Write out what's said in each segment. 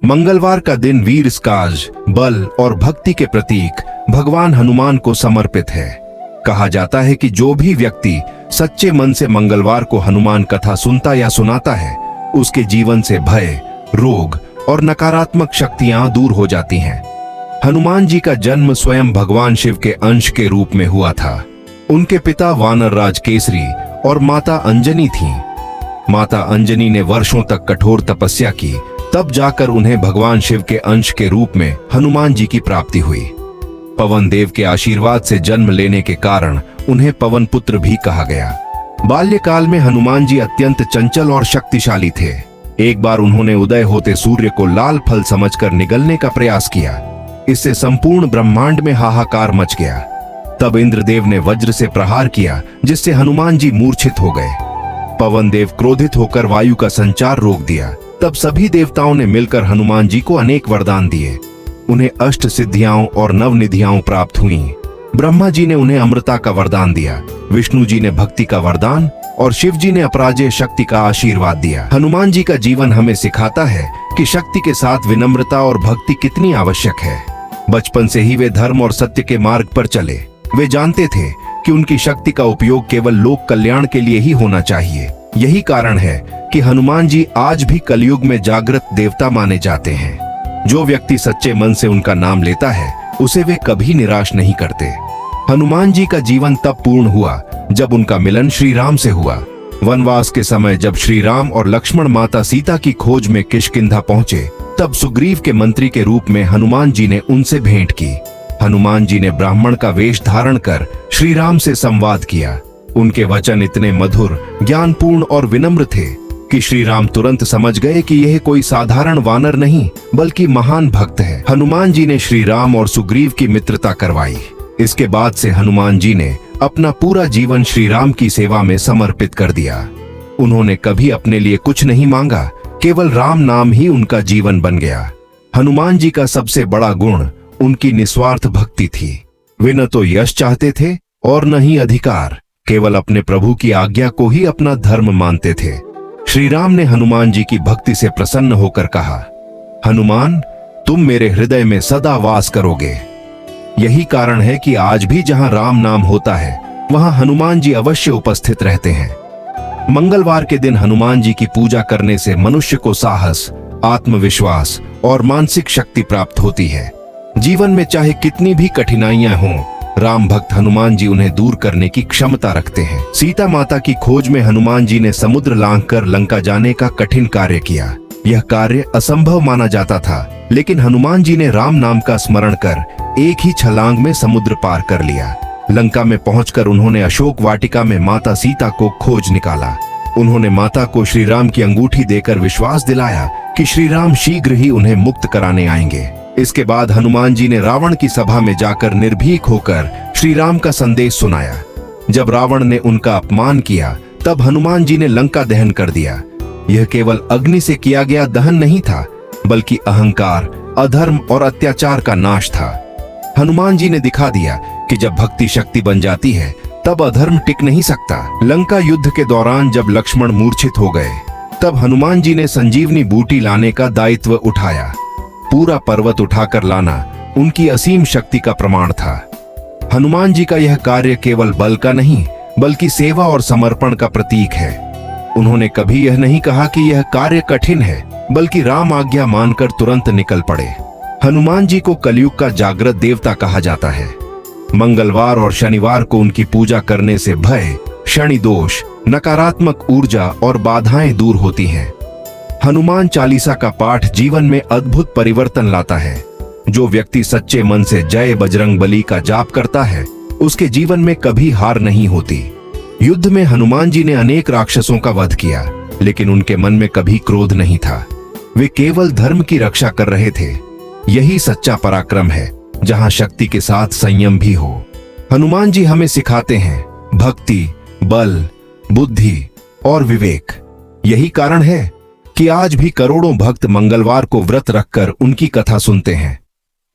मंगलवार का दिन वीर काज, बल और भक्ति के प्रतीक भगवान हनुमान को समर्पित है। कहा जाता है कि जो भी व्यक्ति सच्चे मन से मंगलवार को हनुमान कथा सुनता या सुनाता है, उसके जीवन से भय, रोग और नकारात्मक शक्तियां दूर हो जाती हैं। हनुमान जी का जन्म स्वयं भगवान शिव के अंश के रूप में हुआ था। उनके पिता वानर राज केसरी और माता अंजनी थीं। माता अंजनी ने वर्षों तक कठोर तपस्या की, तब जाकर उन्हें भगवान शिव के अंश के रूप में हनुमान जी की प्राप्ति हुई। पवन देव के आशीर्वाद से जन्म लेने के कारण उन्हें पवन पुत्र भी कहा गया। बाल्यकाल में हनुमान जी अत्यंत चंचल और शक्तिशाली थे। एक बार उन्होंने उदय होते सूर्य को लाल फल समझकर निगलने का प्रयास किया। इससे संपूर्ण ब्रह्मांड में हाहाकार मच गया। तब इंद्रदेव ने वज्र से प्रहार किया, जिससे हनुमान जी मूर्छित हो गए। पवन देव क्रोधित होकर वायु का संचार रोक दिया। तब सभी देवताओं ने मिलकर हनुमान जी को अनेक वरदान दिए। उन्हें अष्ट सिद्धियां और नवनिधियां प्राप्त हुई। ब्रह्मा जी ने उन्हें अमृता का वरदान दिया, विष्णु जी ने भक्ति का वरदान और शिव जी ने अपराजेय शक्ति का आशीर्वाद दिया। हनुमान जी का जीवन हमें सिखाता है कि शक्ति के साथ विनम्रता और भक्ति कितनी आवश्यक है। बचपन से ही वे धर्म और सत्य के मार्ग पर चले। वे जानते थे कि उनकी शक्ति का उपयोग केवल लोक कल्याण के लिए ही होना चाहिए। यही कारण है कि हनुमान जी आज भी कलयुग में जागृत देवता माने जाते हैं। जो व्यक्ति सच्चे मन से उनका नाम लेता है, उसे वे कभी निराश नहीं करते। हनुमान जी का जीवन तब पूर्ण हुआ जब उनका मिलन श्री राम से हुआ। वनवास के समय जब श्री राम और लक्ष्मण माता सीता की खोज में किष्किंधा पहुंचे, तब सुग्रीव के मंत्री के रूप में हनुमान जी ने उनसे भेंट की। हनुमान जी ने ब्राह्मण का वेश धारण कर श्री राम से संवाद किया। उनके वचन इतने मधुर, ज्ञानपूर्ण और विनम्र थे कि श्री राम तुरंत समझ गए कि यह कोई साधारण वानर नहीं, बल्कि महान भक्त है। हनुमान जी ने श्री राम और सुग्रीव की मित्रता करवाई। इसके बाद से हनुमान जी ने अपना पूरा जीवन श्री राम की सेवा में समर्पित कर दिया। उन्होंने कभी अपने लिए कुछ नहीं मांगा, केवल राम नाम ही उनका जीवन बन गया। हनुमान जी का सबसे बड़ा गुण उनकी निस्वार्थ भक्ति थी। वे न तो यश चाहते थे और न ही अधिकार, केवल अपने प्रभु की आज्ञा को ही अपना धर्म मानते थे। श्री राम ने हनुमान जी की भक्ति से प्रसन्न होकर कहा, हनुमान, तुम मेरे हृदय में सदा वास करोगे। यही कारण है कि आज भी जहां राम नाम होता है, वहां हनुमान जी अवश्य उपस्थित रहते हैं। मंगलवार के दिन हनुमान जी की पूजा करने से मनुष्य को साहस, आत्मविश्वास और मानसिक शक्ति प्राप्त होती है। जीवन में चाहे कितनी भी कठिनाइयां हों, राम भक्त हनुमान जी उन्हें दूर करने की क्षमता रखते हैं। सीता माता की खोज में हनुमान जी ने समुद्र लांघकर लंका जाने का कठिन कार्य किया। यह कार्य असंभव माना जाता था, लेकिन हनुमान जी ने राम नाम का स्मरण कर एक ही छलांग में समुद्र पार कर लिया। लंका में पहुंचकर उन्होंने अशोक वाटिका में माता सीता को खोज निकाला। उन्होंने माता को श्री राम की अंगूठी देकर विश्वास दिलाया कि श्री राम शीघ्र ही उन्हें मुक्त कराने आएंगे। इसके बाद हनुमान जी ने रावण की सभा में जाकर निर्भीक होकर श्री राम का संदेश सुनाया। जब रावण ने उनका अपमान किया, तब हनुमान जी ने लंका दहन कर दिया। यह केवल अग्नि से किया गया दहन नहीं था, बल्कि अहंकार, अधर्म और अत्याचार का नाश था। हनुमान जी ने दिखा दिया कि जब भक्ति शक्ति बन जाती है, तब अधर्म टिक नहीं सकता। लंका युद्ध के दौरान जब लक्ष्मण मूर्छित हो गए, तब हनुमान जी ने संजीवनी बूटी लाने का दायित्व उठाया। पूरा पर्वत उठाकर लाना उनकी असीम शक्ति का प्रमाण था। हनुमान जी का यह कार्य केवल बल का नहीं, बल्कि सेवा और समर्पण का प्रतीक है। उन्होंने कभी यह नहीं कहा कि यह कार्य कठिन है, बल्कि राम आज्ञा मानकर तुरंत निकल पड़े। हनुमान जी को कलयुग का जागृत देवता कहा जाता है। मंगलवार और शनिवार को उनकी पूजा करने से भय, शनि दोष, नकारात्मक ऊर्जा और बाधाएं दूर होती हैं। हनुमान चालीसा का पाठ जीवन में अद्भुत परिवर्तन लाता है। जो व्यक्ति सच्चे मन से जय बजरंगबली का जाप करता है, उसके जीवन में कभी हार नहीं होती। युद्ध में हनुमान जी ने अनेक राक्षसों का वध किया, लेकिन उनके मन में कभी क्रोध नहीं था। वे केवल धर्म की रक्षा कर रहे थे। यही सच्चा पराक्रम है, जहां शक्ति के साथ संयम भी हो। हनुमान जी हमें सिखाते हैं भक्ति, बल, बुद्धि और विवेक। यही कारण है कि आज भी करोड़ों भक्त मंगलवार को व्रत रखकर उनकी कथा सुनते हैं।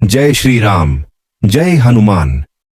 जय श्री राम, जय हनुमान।